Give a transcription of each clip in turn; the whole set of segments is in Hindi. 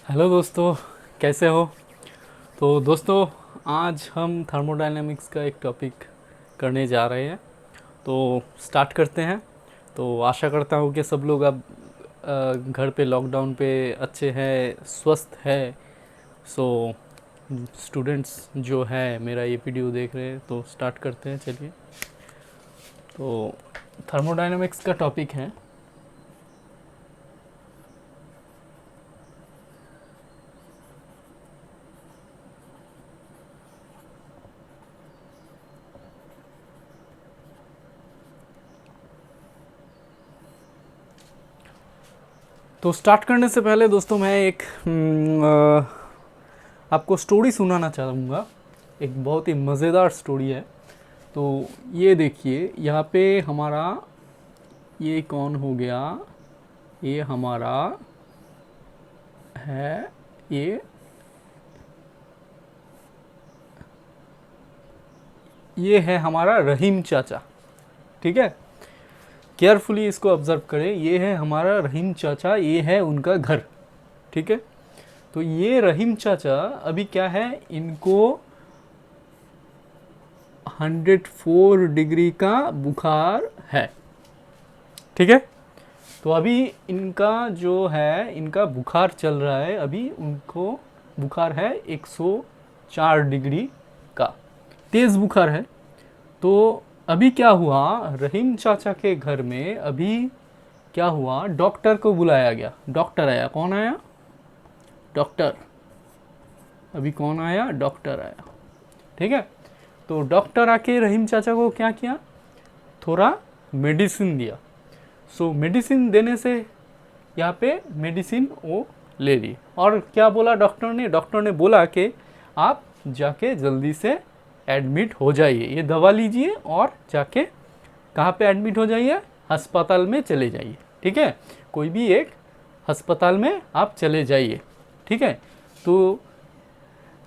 हेलो दोस्तों, कैसे हो? तो दोस्तों, आज हम थर्मोडायनेमिक्स का एक टॉपिक करने जा रहे हैं। तो स्टार्ट करते हैं। तो आशा करता हूँ कि सब लोग अब घर पे लॉकडाउन पे अच्छे हैं, स्वस्थ है। सो स्टूडेंट्स जो है मेरा ये वीडियो देख रहे हैं, तो स्टार्ट करते हैं। चलिए, तो थर्मोडायनेमिक्स का टॉपिक है। तो स्टार्ट करने से पहले दोस्तों मैं एक आपको स्टोरी सुनाना चाहूँगा। एक बहुत ही मज़ेदार स्टोरी है। तो ये देखिए, यहाँ पे हमारा ये कौन हो गया, ये हमारा है, ये है हमारा रहीम चाचा। ठीक है, केयरफुली इसको ऑब्जर्व करें। ये है हमारा रहीम चाचा, ये है उनका घर। ठीक है, तो ये रहीम चाचा अभी क्या है, इनको 104 डिग्री का बुखार है। ठीक है, तो अभी इनका जो है, इनका बुखार चल रहा है। अभी उनको बुखार है 104 डिग्री का, तेज़ बुखार है। तो अभी क्या हुआ, रहीम चाचा के घर में अभी क्या हुआ, डॉक्टर को बुलाया गया। डॉक्टर आया, कौन आया? डॉक्टर। अभी कौन आया? डॉक्टर आया। ठीक है, तो डॉक्टर आके रहीम चाचा को क्या किया, थोड़ा मेडिसिन दिया। सो मेडिसिन देने से यहाँ पे मेडिसिन वो ले ली। और क्या बोला डॉक्टर ने? डॉक्टर ने बोला कि आप जाके जल्दी से एडमिट हो जाइए, ये दवा लीजिए और जाके कहाँ पे एडमिट हो जाइए? अस्पताल में चले जाइए। ठीक है, कोई भी एक अस्पताल में आप चले जाइए। ठीक है, तो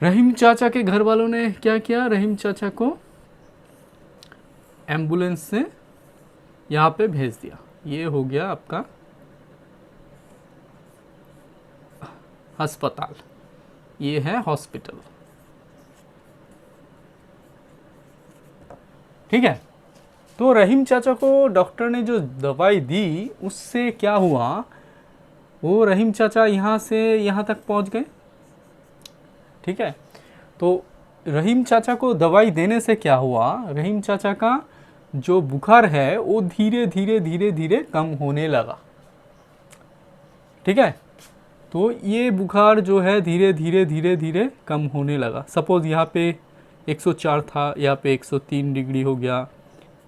रहीम चाचा के घर वालों ने क्या किया, रहीम चाचा को एम्बुलेंस से यहाँ पे भेज दिया। ये हो गया आपका अस्पताल, ये है हॉस्पिटल। ठीक है, तो रहीम चाचा को डॉक्टर ने जो दवाई दी उससे क्या हुआ, वो रहीम चाचा यहाँ से यहाँ तक पहुँच गए। ठीक है, तो रहीम चाचा को दवाई देने से क्या हुआ, रहीम चाचा का जो बुखार है वो धीरे धीरे धीरे धीरे कम होने लगा। ठीक है, तो ये बुखार जो है धीरे धीरे धीरे धीरे कम होने लगा। सपोज़ यहाँ पे 104 था, यहाँ पे 103 डिग्री हो गया,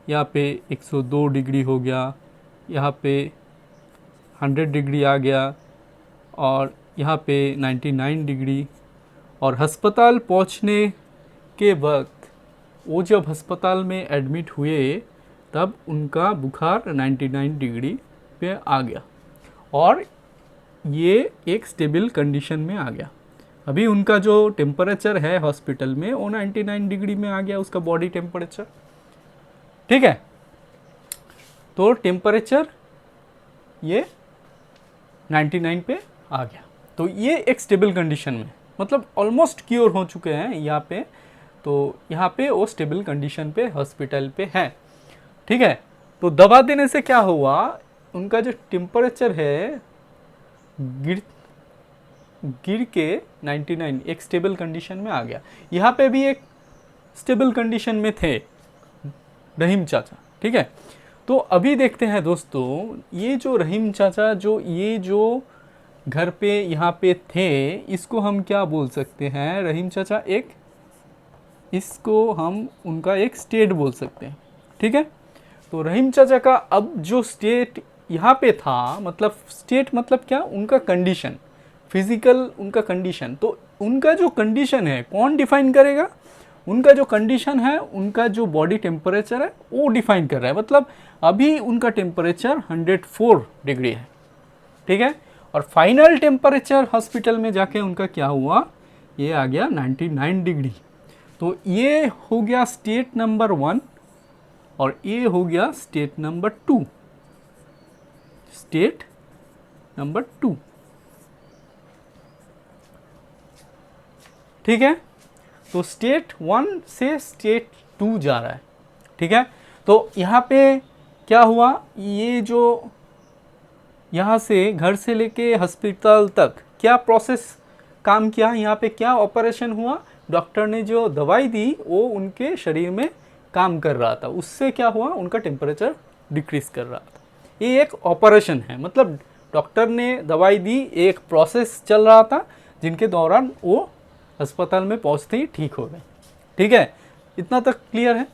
यहाँ पे 102 डिग्री हो गया, यहाँ पे 100 डिग्री आ गया, और यहाँ पे 99 डिग्री। और अस्पताल पहुँचने के वक्त, वो जब अस्पताल में एडमिट हुए तब उनका बुखार 99 डिग्री पे आ गया और ये एक स्टेबल कंडीशन में आ गया। अभी उनका जो टेम्परेचर है हॉस्पिटल में वो 99 डिग्री में आ गया, उसका बॉडी टेम्परेचर। ठीक है, तो टेम्परेचर ये 99 पे आ गया। तो ये एक स्टेबल कंडीशन में, मतलब ऑलमोस्ट क्योर हो चुके हैं यहाँ पे। तो यहाँ पे वो स्टेबल कंडीशन पे हॉस्पिटल पे है। ठीक है, तो दवा देने से क्या हुआ, उनका जो टेम्परेचर है गिर गिर के 99 एक स्टेबल कंडीशन में आ गया। यहाँ पे भी एक स्टेबल कंडीशन में थे रहीम चाचा। ठीक है, तो अभी देखते हैं दोस्तों, ये जो रहीम चाचा जो ये जो घर पे यहाँ पे थे, इसको हम क्या बोल सकते हैं? रहीम चाचा एक, इसको हम उनका एक स्टेट बोल सकते हैं। ठीक है, तो रहीम चाचा का अब जो स्टेट यहाँ पे था, मतलब स्टेट मतलब क्या, उनका कंडीशन, फिजिकल उनका कंडीशन। तो उनका जो कंडीशन है कौन डिफाइन करेगा? उनका जो कंडीशन है, उनका जो बॉडी टेम्परेचर है वो डिफाइन कर रहा है। मतलब अभी उनका टेम्परेचर 104 डिग्री है। ठीक है, और फाइनल टेम्परेचर हॉस्पिटल में जाके उनका क्या हुआ, ये आ गया 99 डिग्री। तो ये हो गया स्टेट नंबर 1 और ये हो गया स्टेट नंबर 2। State number 2। ठीक है। तो स्टेट 1 से स्टेट 2 जा रहा है, ठीक है। तो यहाँ पे क्या हुआ, ये जो यहाँ से घर से लेके हॉस्पिटल तक क्या प्रोसेस काम किया, यहाँ पे क्या ऑपरेशन हुआ, डॉक्टर ने जो दवाई दी वो उनके शरीर में काम कर रहा था, उससे क्या हुआ, उनका टेम्परेचर डिक्रीज कर रहा था। ये एक ऑपरेशन है, मतलब डॉक्टर ने दवाई दी, एक प्रोसेस चल रहा था जिनके दौरान वो अस्पताल में पहुँचते ही ठीक हो गए, ठीक है। इतना तक क्लियर है।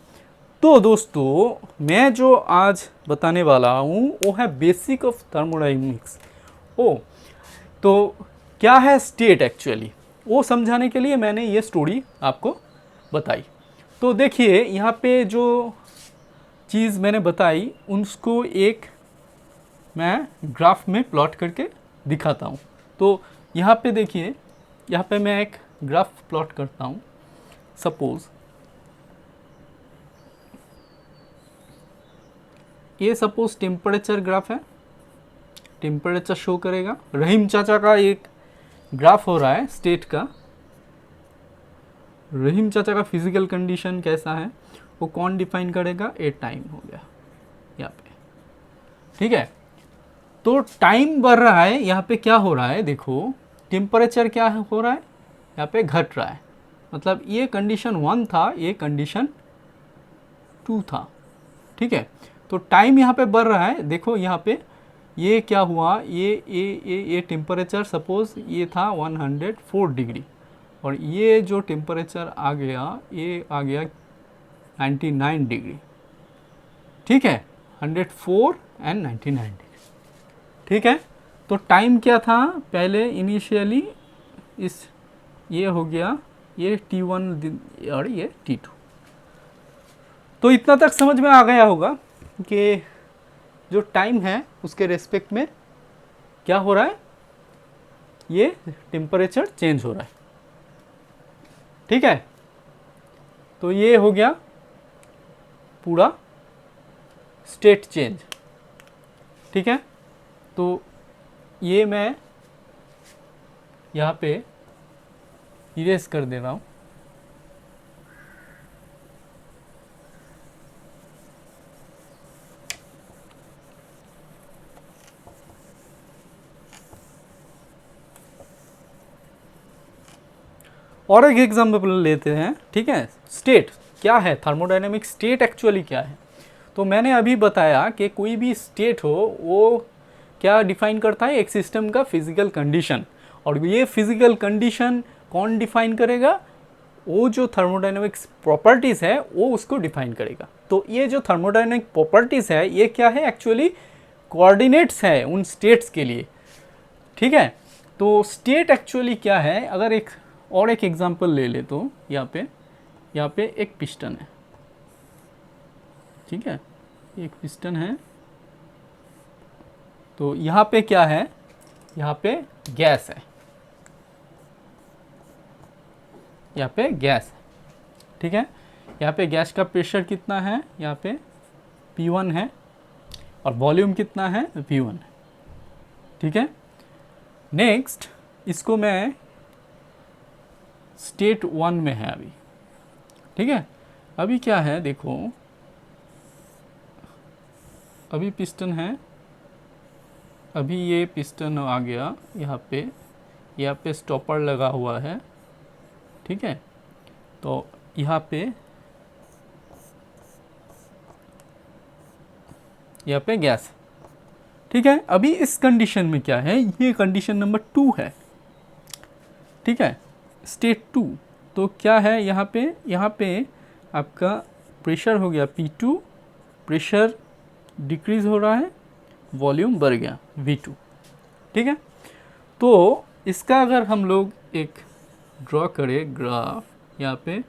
तो दोस्तों मैं जो आज बताने वाला हूँ वो है बेसिक ऑफ थर्मोडायनेमिक्स। तो क्या है स्टेट एक्चुअली, वो समझाने के लिए मैंने ये स्टोरी आपको बताई। तो देखिए यहाँ पे जो चीज़ मैंने बताई उसको एक मैं ग्राफ में प्लॉट करके दिखाता हूँ। तो यहाँ पे देखिए, यहाँ पे मैं एक ग्राफ प्लॉट करता हूँ। सपोज़ ये सपोज टेम्परेचर ग्राफ है, टेम्परेचर शो करेगा। रहीम चाचा का एक ग्राफ हो रहा है स्टेट का। रहीम चाचा का फिजिकल कंडीशन कैसा है वो कौन डिफाइन करेगा, ए टाइम हो गया यहाँ पे, ठीक है। तो टाइम बढ़ रहा है, यहाँ पे क्या हो रहा है देखो, टेम्परेचर क्या हो रहा है, यहाँ पे घट रहा है। मतलब ये कंडीशन 1 था, ये कंडीशन 2 था, ठीक है। तो टाइम यहाँ पे बढ़ रहा है, देखो यहाँ पे ये क्या हुआ, ये टेम्परेचर सपोज ये था 104 डिग्री और ये जो टेम्परेचर आ गया ये आ गया 99 डिग्री, ठीक है। 104 एंड 99 डिग्री, ठीक है। तो टाइम क्या था पहले इनिशियली, इस ये हो गया ये T1 और ये T2। तो इतना तक समझ में आ गया होगा कि जो टाइम है उसके रेस्पेक्ट में क्या हो रहा है, ये टेम्परेचर चेंज हो रहा है, ठीक है। तो ये हो गया पूरा स्टेट चेंज, ठीक है। तो ये मैं यहाँ पे इरेज कर दे रहा हूँ। और एक एग्जाम्पल लेते हैं, ठीक है। स्टेट क्या है, थर्मोडायनेमिक स्टेट एक्चुअली क्या है। तो मैंने अभी बताया कि कोई भी स्टेट हो वो क्या डिफाइन करता है, एक सिस्टम का फिजिकल कंडीशन। और ये फिजिकल कंडीशन कौन डिफाइन करेगा, वो जो थर्मोडायनेमिक्स प्रॉपर्टीज़ है वो उसको डिफाइन करेगा। तो ये जो थर्मोडायनेमिक प्रॉपर्टीज़ है ये क्या है, एक्चुअली कोऑर्डिनेट्स है उन स्टेट्स के लिए, ठीक है। तो स्टेट एक्चुअली क्या है, अगर एक और एक एग्जांपल ले ले तो यहाँ पे एक पिस्टन है, ठीक है। एक पिस्टन है, तो यहाँ पे क्या है, यहाँ पे गैस है, यहाँ पे गैस है, ठीक है। यहाँ पे गैस का प्रेशर कितना है, यहाँ पे P1 है और वॉल्यूम कितना है, V1 है, ठीक है। नेक्स्ट इसको मैं स्टेट 1 में है अभी, ठीक है। अभी क्या है देखो, अभी पिस्टन है, अभी ये पिस्टन आ गया यहाँ पे स्टॉपर लगा हुआ है, ठीक है। तो यहाँ पे गैस, ठीक है। अभी इस कंडीशन में क्या है, ये कंडीशन नंबर 2 है, ठीक है, स्टेट 2। तो क्या है यहाँ पे आपका प्रेशर हो गया P2, प्रेशर डिक्रीज हो रहा है, वॉल्यूम बढ़ गया V2, ठीक है। तो इसका अगर हम लोग एक ड्रॉ करें ग्राफ, यहाँ पे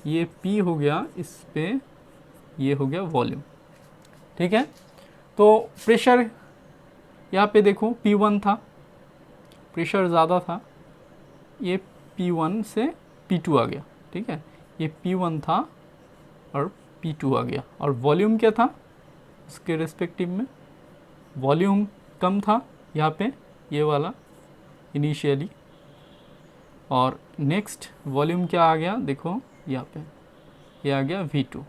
ये P हो गया, इस पे ये हो गया वॉल्यूम, ठीक है। तो प्रेशर यहाँ पे देखो P1 था, प्रेशर ज़्यादा था, ये P1 से P2 आ गया, ठीक है। ये P1 था और P2 आ गया, और वॉल्यूम क्या था उसके रेस्पेक्टिव में, वॉल्यूम कम था यहाँ पे, ये वाला इनिशियली, और नेक्स्ट वॉल्यूम क्या आ गया, देखो यहाँ पे ये आ गया V2,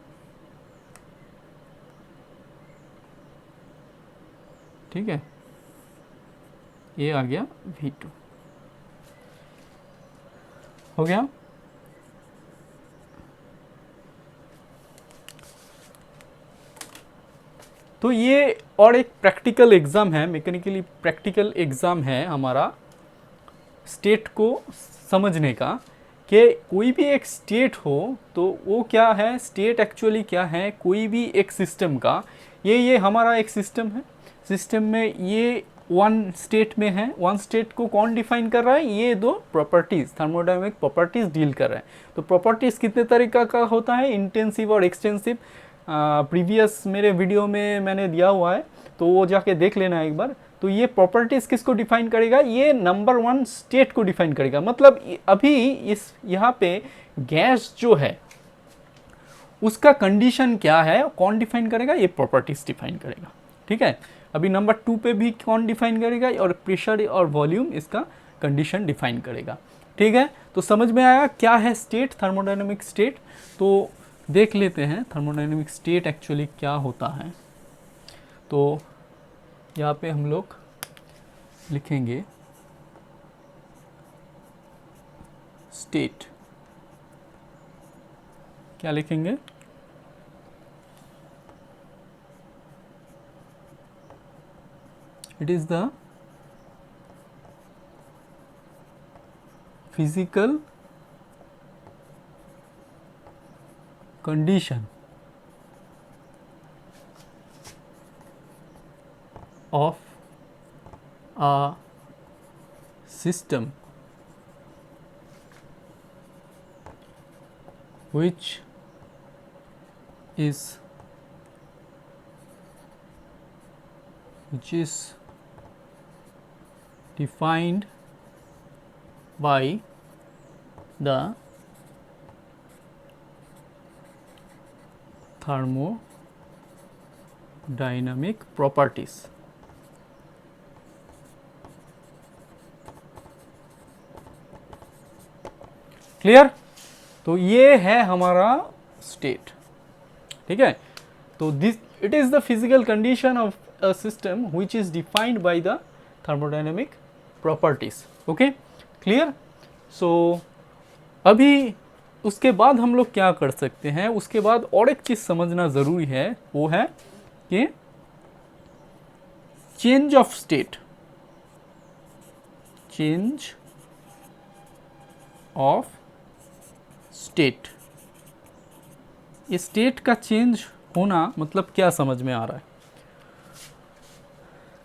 ठीक है, ये आ गया V2, हो गया। तो ये और एक प्रैक्टिकल एग्ज़ाम है, मैकेनिकली प्रैक्टिकल एग्ज़ाम है हमारा स्टेट को समझने का, कि कोई भी एक स्टेट हो तो वो क्या है, स्टेट एक्चुअली क्या है, कोई भी एक सिस्टम का, ये हमारा एक सिस्टम है, सिस्टम में ये वन स्टेट में है, वन स्टेट को कौन डिफाइन कर रहा है, ये दो प्रॉपर्टीज़, थर्मोडायनेमिक प्रॉपर्टीज़ डील कर रहा है। तो प्रॉपर्टीज़ कितने तरीका का होता है, इंटेंसिव और एक्सटेंसिव, प्रीवियस मेरे वीडियो में मैंने दिया हुआ है, तो वो जाके देख लेना एक बार। तो ये प्रॉपर्टीज़ किसको डिफाइन करेगा, ये नंबर वन स्टेट को डिफाइन करेगा। मतलब अभी इस यहाँ पे गैस जो है उसका कंडीशन क्या है, कौन डिफाइन करेगा, ये प्रॉपर्टीज़ डिफाइन करेगा, ठीक है। अभी नंबर 2 पे भी कौन डिफाइन करेगा, और प्रेशर और वॉल्यूम इसका कंडीशन डिफाइन करेगा, ठीक है। तो समझ में आया क्या है स्टेट, थर्मोडायनेमिक स्टेट। तो देख लेते हैं थर्मोडायनेमिक स्टेट एक्चुअली क्या होता है। तो यहाँ पे हम लोग लिखेंगे स्टेट, क्या लिखेंगे, it is the physical condition of a system which is defined by the thermodynamic properties। Clear. तो ये है हमारा स्टेट, ठीक है। तो this it is the physical condition of a system which is defined by the thermodynamic properties. Okay, clear. So अभी उसके बाद हम लोग क्या कर सकते हैं, उसके बाद और एक चीज समझना जरूरी है, वो है कि change of state, change of state. ये स्टेट का चेंज होना मतलब क्या समझ में आ रहा है।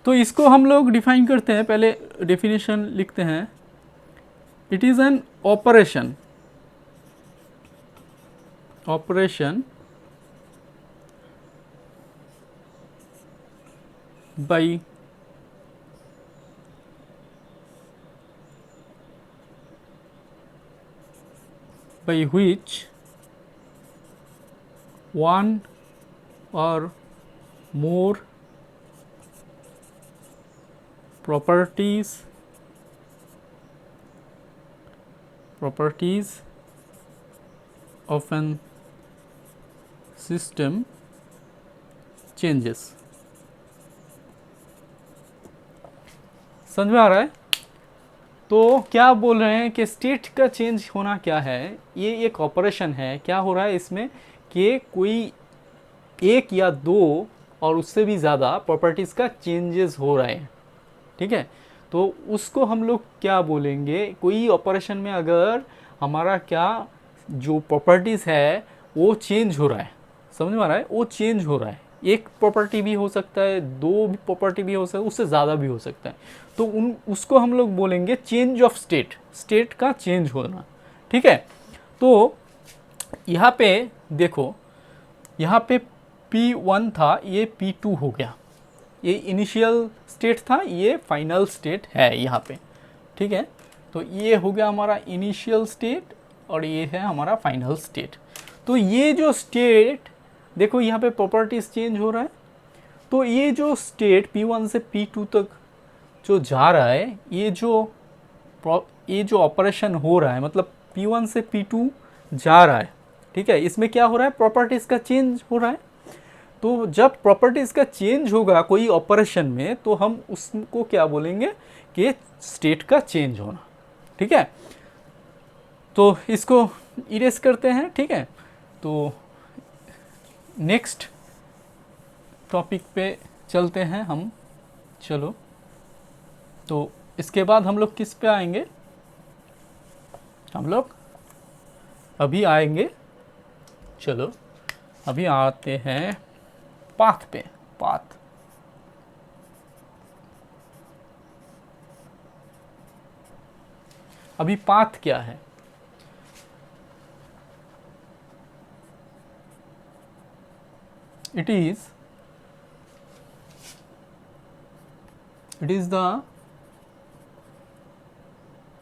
तो इसको हम लोग डिफाइन करते हैं, पहले डेफिनेशन लिखते हैं। It is an operation by which one or more properties of an system changes। समझ में आ रहा है। तो क्या बोल रहे हैं कि स्टेट का चेंज होना क्या है, ये एक ऑपरेशन है। क्या हो रहा है इसमें कि कोई एक या दो और उससे भी ज़्यादा प्रॉपर्टीज़ का चेंजेस हो रहे हैं, ठीक है। तो उसको हम लोग क्या बोलेंगे, कोई ऑपरेशन में अगर हमारा क्या जो प्रॉपर्टीज़ है वो चेंज हो रहा है, समझ में आ रहा है, वो चेंज हो रहा है। एक प्रॉपर्टी भी हो सकता है, दो भी प्रॉपर्टी भी हो सकता है, उससे ज़्यादा भी हो सकता है। तो उसको हम लोग बोलेंगे चेंज ऑफ स्टेट, स्टेट का चेंज होना, ठीक है। तो यहाँ पे देखो, यहाँ पे P1 था, ये P2 हो गया, ये इनिशियल स्टेट था, ये फाइनल स्टेट है यहाँ पे, ठीक है। तो ये हो गया हमारा इनिशियल स्टेट और ये है हमारा फाइनल स्टेट। तो ये जो स्टेट देखो यहाँ पे प्रॉपर्टीज चेंज हो रहा है। तो ये जो स्टेट P1 से P2 तक जो जा रहा है, ये जो ये जो ऑपरेशन हो रहा है, मतलब P1 से P2 जा रहा है, ठीक है, इसमें क्या हो रहा है, प्रॉपर्टीज़ का चेंज हो रहा है। तो जब प्रॉपर्टीज़ का चेंज होगा कोई ऑपरेशन में, तो हम उसको क्या बोलेंगे कि स्टेट का चेंज होना, ठीक है। तो इसको इरेज करते हैं, ठीक है। तो नेक्स्ट टॉपिक पे चलते हैं हम, चलो। तो इसके बाद हम लोग किस पे आएंगे, हम लोग अभी आएंगे, चलो अभी आते हैं पाथ पे, पाथ। अभी पाथ क्या है, it is the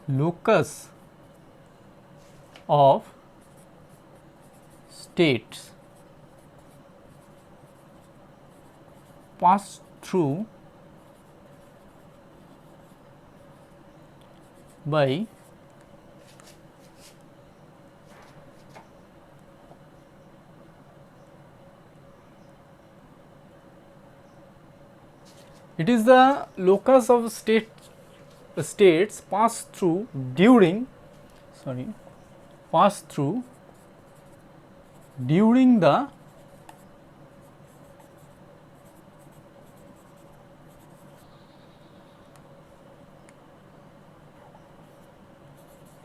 locus of states pass through by it is the locus of states pass through during the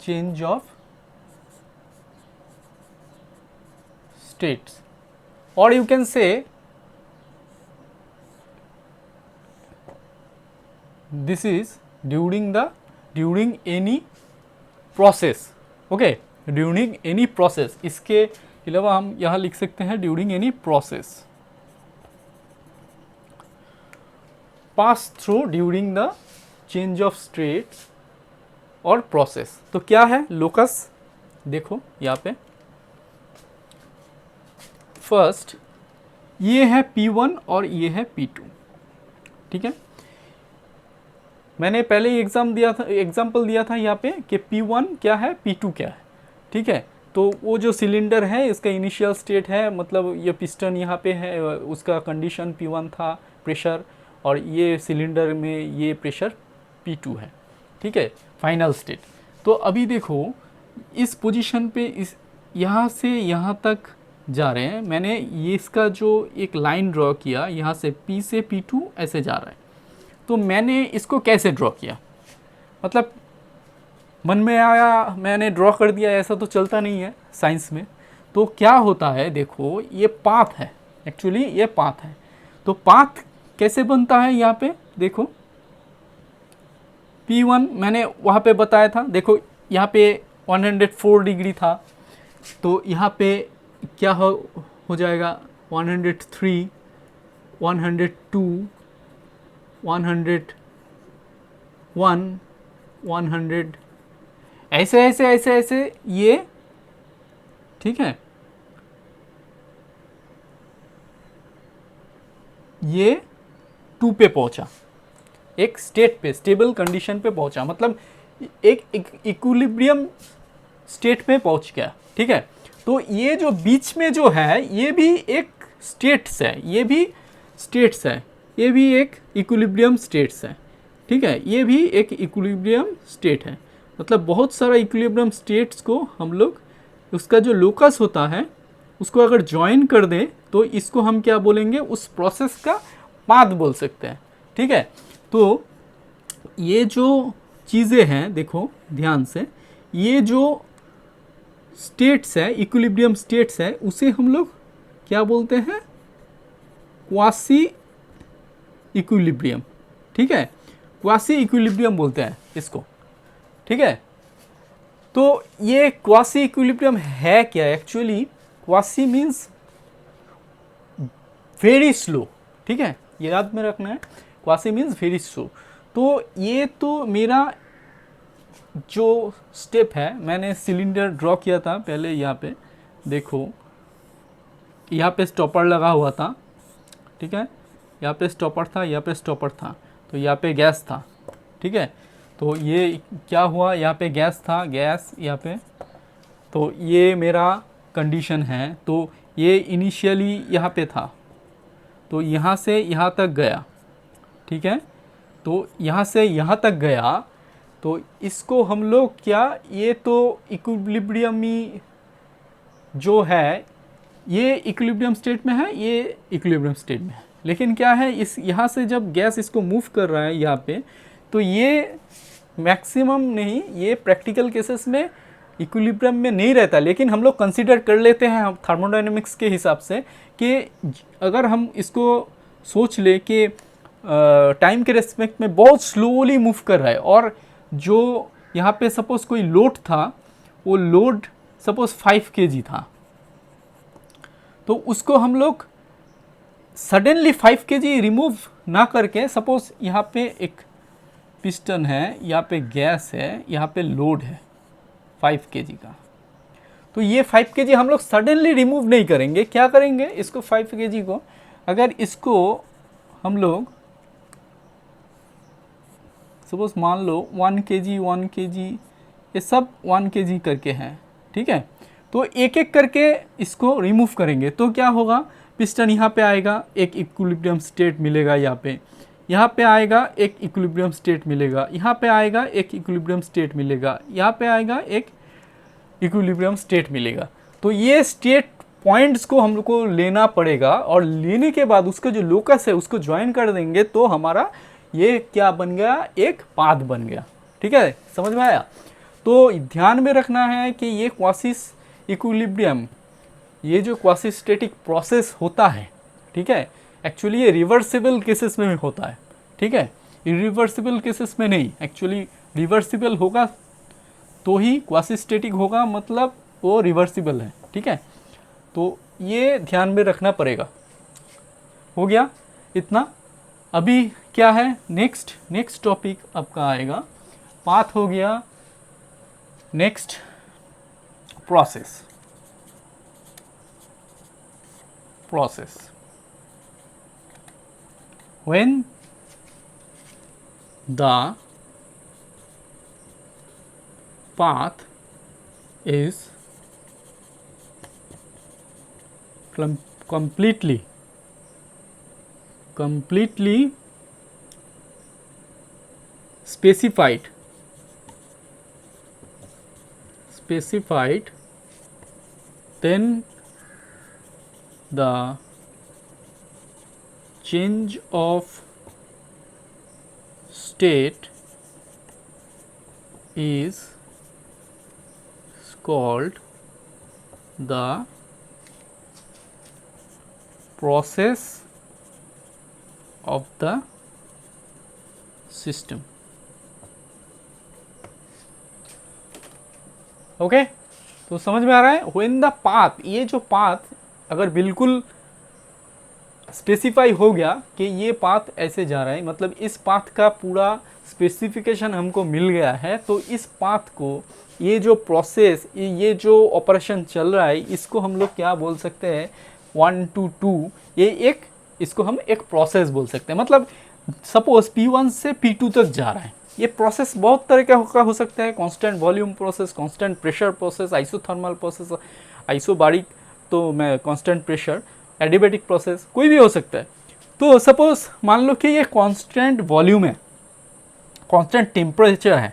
change of states, or you can say this is during any process, okay, during any process। इसके अलावा हम यहाँ लिख सकते हैं during any process, pass through during the change of states और प्रोसेस। तो क्या है लोकस, देखो यहाँ पे फर्स्ट ये है P1 और ये है P2, ठीक है। मैंने पहले ही एग्जाम्पल दिया था यहाँ पे कि P1 क्या है, P2 क्या है, ठीक है। तो वो जो सिलेंडर है इसका इनिशियल स्टेट है, मतलब ये पिस्टन यहाँ पे है, उसका कंडीशन P1 था प्रेशर, और ये सिलेंडर में ये प्रेशर P2 है, ठीक है, फाइनल स्टेट। तो अभी देखो इस पोजीशन पे, इस यहाँ से यहाँ तक जा रहे हैं, मैंने ये इसका जो एक लाइन ड्रॉ किया, यहाँ से P से P2 ऐसे जा रहा है। तो मैंने इसको कैसे ड्रॉ किया, मतलब मन में आया मैंने ड्रॉ कर दिया, ऐसा तो चलता नहीं है साइंस में। तो क्या होता है, देखो ये पाथ है, एक्चुअली ये पाथ है। तो पाथ कैसे बनता है, यहाँ पे देखो P1 मैंने वहाँ पे बताया था, देखो यहाँ पे 104 डिग्री था, तो यहाँ पे क्या हो जाएगा 103, 102, 101, 100, ऐसे ऐसे ऐसे ऐसे ये, ठीक है, ये 2 पे पहुंचा, एक स्टेट पे, स्टेबल कंडीशन पे पहुंचा, मतलब एक इक्विलिब्रियम स्टेट पे पहुंच गया, ठीक है। तो ये जो बीच में जो है ये भी एक स्टेट्स है, ये भी स्टेट्स है, ये भी एक इक्विलिब्रियम स्टेट्स है, ठीक है, ये भी एक इक्विलिब्रियम स्टेट है। मतलब बहुत सारा इक्विलिब्रियम स्टेट्स को हम लोग, उसका जो लोकस होता है उसको अगर ज्वाइन कर दें तो इसको हम क्या बोलेंगे, उस प्रोसेस का पाथ बोल सकते हैं, ठीक है। तो ये जो चीज़ें हैं देखो ध्यान से, ये जो स्टेट्स है, इक्विलिब्रियम स्टेट्स है, उसे हम लोग क्या बोलते हैं, क्वासी इक्विलिब्रियम, ठीक है, क्वासी इक्विलिब्रियम बोलते हैं इसको, ठीक है। तो ये क्वासी इक्विलिब्रियम है क्या, actually quasi means very slow, ठीक है, ये याद में रखना है, क्वासी मीन्स वेरी स्लो। तो ये तो मेरा जो स्टेप है, मैंने सिलेंडर ड्रॉ किया था पहले, यहाँ पे देखो, यहाँ पे स्टॉपर लगा हुआ था, ठीक है, यहाँ पे स्टॉपर था, यहाँ पे स्टॉपर था, तो यहाँ पे गैस था, ठीक है। तो ये क्या हुआ, यहाँ पे गैस था, गैस यहाँ पे, तो ये मेरा कंडीशन है। तो ये इनिशियली यहाँ पे था, तो यहाँ से यहाँ तक गया, ठीक है। तो यहाँ से यहाँ तक गया, तो इसको हम लोग क्या, ये तो इक्विलिब्रियम ही जो है, ये इक्विलिब्रियम स्टेट में है, ये इक्विलिब्रियम स्टेट में है। लेकिन क्या है, इस यहाँ से जब गैस इसको मूव कर रहा है यहाँ पे, तो ये मैक्सिमम नहीं, ये प्रैक्टिकल केसेस में इक्विलिब्रियम में नहीं रहता। लेकिन हम लोग कंसीडर कर लेते हैं हम थर्मोडायनेमिक्स के हिसाब से कि अगर हम इसको सोच ले कि टाइम के रेस्पेक्ट में बहुत स्लोली मूव कर रहा है, और जो यहाँ पे सपोज कोई लोड था, वो लोड सपोज 5 kg था, तो उसको हम लोग सडनली 5 kg रिमूव ना करके, सपोज यहाँ पे एक पिस्टन है, यहाँ पे गैस है, यहाँ पे लोड है 5 kg का, तो ये 5 kg हम लोग सडनली रिमूव नहीं करेंगे। क्या करेंगे, इसको 5 kg को, अगर इसको हम लोग सपोज मान लो 1 kg ये सब 1 kg करके हैं, ठीक है। तो एक एक करके इसको रिमूव करेंगे, तो क्या होगा, पिस्टन यहाँ पे आएगा, एक इक्विलिब्रियम स्टेट मिलेगा, यहाँ पे आएगा एक इक्विलिब्रियम स्टेट मिलेगा, यहाँ पे आएगा एक इक्विलिब्रियम स्टेट मिलेगा, यहाँ पे आएगा एक इक्विलिब्रियम स्टेट मिलेगा। तो ये स्टेट पॉइंट्स को हम लोग को लेना पड़ेगा, और लेने के बाद उसका जो लोकस है उसको ज्वाइन कर देंगे, तो हमारा ये क्या बन गया, एक पाथ बन गया, ठीक है। समझ में आया। तो ध्यान में रखना है कि ये क्वासिस इक्विलिब्रियम, ये जो क्वासी स्टैटिक प्रोसेस होता है, ठीक है, एक्चुअली ये रिवर्सिबल केसेस में होता है, ठीक है, इरिवर्सिबल केसेस में नहीं। एक्चुअली रिवर्सिबल होगा तो ही क्वासी स्टैटिक होगा, मतलब वो रिवर्सिबल है, ठीक है। तो ये ध्यान में रखना पड़ेगा। हो गया इतना। अभी क्या है, नेक्स्ट टॉपिक आपका आएगा, पाथ हो गया, next process. When the path is completely specified, then the change of state is called the process of the system। Okay, तो समझ में आ रहा है। व्हेन द पाथ, ये जो पाथ अगर बिल्कुल स्पेसिफाई हो गया कि ये पाथ ऐसे जा रहा है, मतलब इस पाथ का पूरा स्पेसिफिकेशन हमको मिल गया है, तो इस पाथ को, ये जो प्रोसेस, ये जो ऑपरेशन चल रहा है, इसको हम लोग क्या बोल सकते हैं, 1 to 2, ये एक, इसको हम एक प्रोसेस बोल सकते हैं। मतलब सपोज P1 से P2 तक जा रहा है, ये प्रोसेस बहुत तरह का हो सकता है, constant volume process, constant pressure process, isothermal process, isobaric, तो मैं कांस्टेंट प्रेशर, एडियाबैटिक प्रोसेस, कोई भी हो सकता है। तो सपोज मान लो कि ये कांस्टेंट वॉल्यूम है, कांस्टेंट टेम्परेचर है,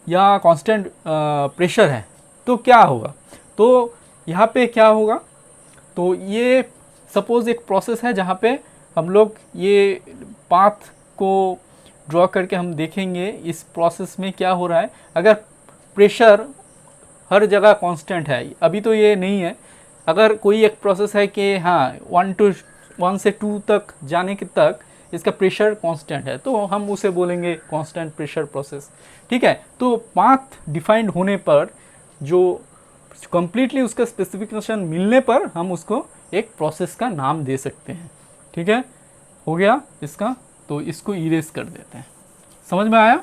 या कांस्टेंट प्रेशर है, तो क्या होगा, तो यहाँ पे क्या होगा, तो ये सपोज एक प्रोसेस है जहाँ पे हम लोग ये पाथ को ड्रॉ करके हम देखेंगे इस प्रोसेस में क्या हो रहा है। अगर प्रेशर हर जगह कांस्टेंट है, अभी तो ये नहीं है, अगर कोई एक प्रोसेस है कि हाँ 1 से 2 तक जाने के तक इसका प्रेशर कांस्टेंट है, तो हम उसे बोलेंगे कांस्टेंट प्रेशर प्रोसेस, ठीक है। तो पाथ डिफाइंड होने पर, जो कंप्लीटली उसका स्पेसिफिकेशन मिलने पर, हम उसको एक प्रोसेस का नाम दे सकते हैं, ठीक है। हो गया इसका, तो इसको इरेज कर देते हैं। समझ में आया।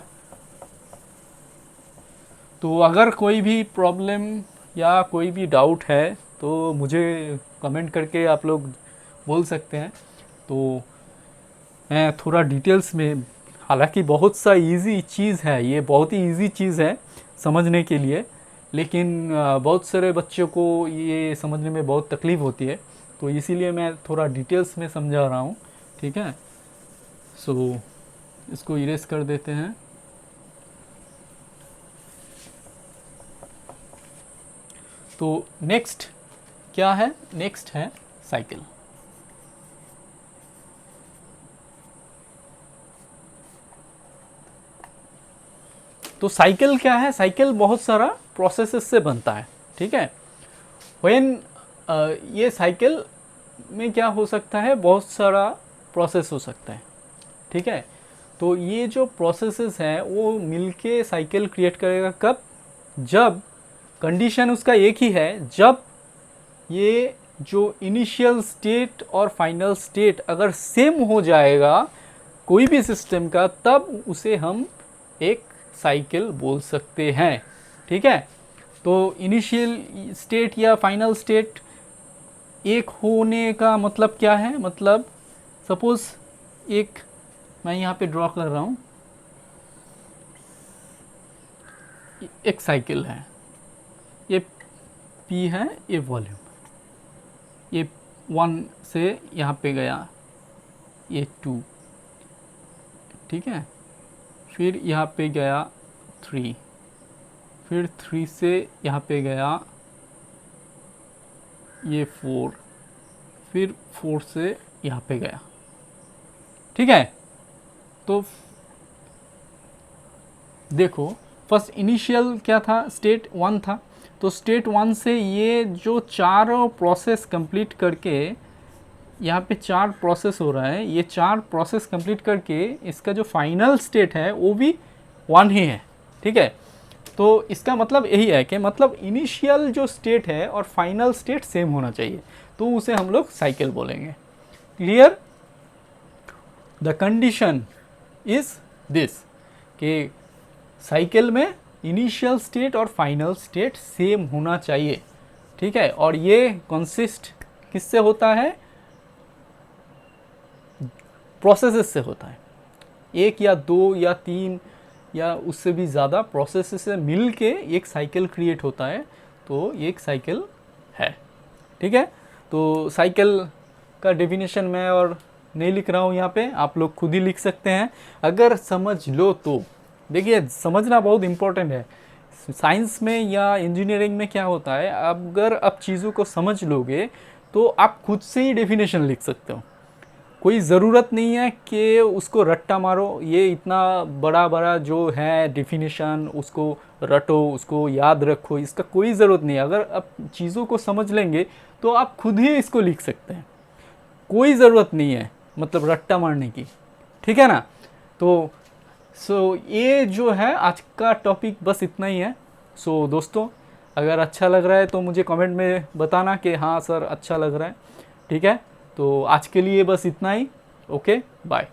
तो अगर कोई भी प्रॉब्लम या कोई भी डाउट है तो मुझे कमेंट करके आप लोग बोल सकते हैं, तो मैं थोड़ा डिटेल्स में हालांकि बहुत सा इजी चीज़ है, ये बहुत ही इजी चीज़ है समझने के लिए, लेकिन बहुत सारे बच्चों को ये समझने में बहुत तकलीफ़ होती है, तो इसीलिए मैं थोड़ा डिटेल्स में समझा रहा हूँ। ठीक है, सो इसको इरेज कर देते हैं। तो नेक्स्ट क्या है? नेक्स्ट है साइकिल। तो साइकिल क्या है? साइकिल बहुत सारा प्रोसेसेस से बनता है। ठीक है, व्हेन ये साइकिल में क्या हो सकता है, बहुत सारा प्रोसेस हो सकता है। ठीक है, तो ये जो प्रोसेसेस हैं वो मिलके साइकिल क्रिएट करेगा कब? जब कंडीशन उसका एक ही है, जब ये जो इनिशियल स्टेट और फाइनल स्टेट अगर सेम हो जाएगा कोई भी सिस्टम का, तब उसे हम एक साइकिल बोल सकते हैं। ठीक है, तो इनिशियल स्टेट या फाइनल स्टेट एक होने का मतलब क्या है? मतलब सपोज एक मैं यहाँ पे ड्रॉ कर रहा हूँ, एक साइकिल है, ये P है, ये वॉल्यूम, ये 1 से यहाँ पे गया, ये 2, ठीक है, फिर यहाँ पे गया 3, फिर 3 से यहाँ पे गया ये 4, फिर 4 से यहाँ पे गया। ठीक है, तो देखो फर्स्ट इनिशियल क्या था? स्टेट 1 था, तो स्टेट 1 से ये जो 4 प्रोसेस कंप्लीट करके, यहाँ पे 4 प्रोसेस हो रहा है, ये 4 प्रोसेस कंप्लीट करके इसका जो फाइनल स्टेट है वो भी 1 ही है। ठीक है, तो इसका मतलब यही है कि मतलब इनिशियल जो स्टेट है और फाइनल स्टेट सेम होना चाहिए, तो उसे हम लोग साइकिल बोलेंगे। Clear? The condition is this कि साइकिल में इनिशियल स्टेट और फाइनल स्टेट सेम होना चाहिए। ठीक है, और ये कंसिस्ट किससे होता है? प्रोसेसेस से होता है, 1 या 2 या 3 या उससे भी ज़्यादा प्रोसेसेस से मिल के एक साइकिल क्रिएट होता है, तो ये एक साइकिल है। ठीक है, तो साइकिल का डेफिनेशन मैं और नहीं लिख रहा हूँ यहाँ पे, आप लोग खुद ही लिख सकते हैं अगर समझ लो तो। देखिए, समझना बहुत इम्पोर्टेंट है। साइंस में या इंजीनियरिंग में क्या होता है, अगर आप चीज़ों को समझ लोगे तो आप खुद से ही डेफिनेशन लिख सकते हो। कोई ज़रूरत नहीं है कि उसको रट्टा मारो, ये इतना बड़ा बड़ा जो है डेफिनेशन उसको रटो, उसको याद रखो, इसका कोई ज़रूरत नहीं है। अगर आप चीज़ों को समझ लेंगे तो आप खुद ही इसको लिख सकते हैं, कोई ज़रूरत नहीं है मतलब रट्टा मारने की। ठीक है ना? तो ये जो है आज का टॉपिक बस इतना ही है। दोस्तों, अगर अच्छा लग रहा है तो मुझे कमेंट में बताना कि हाँ सर अच्छा लग रहा है। ठीक है, तो आज के लिए बस इतना ही। Okay, bye.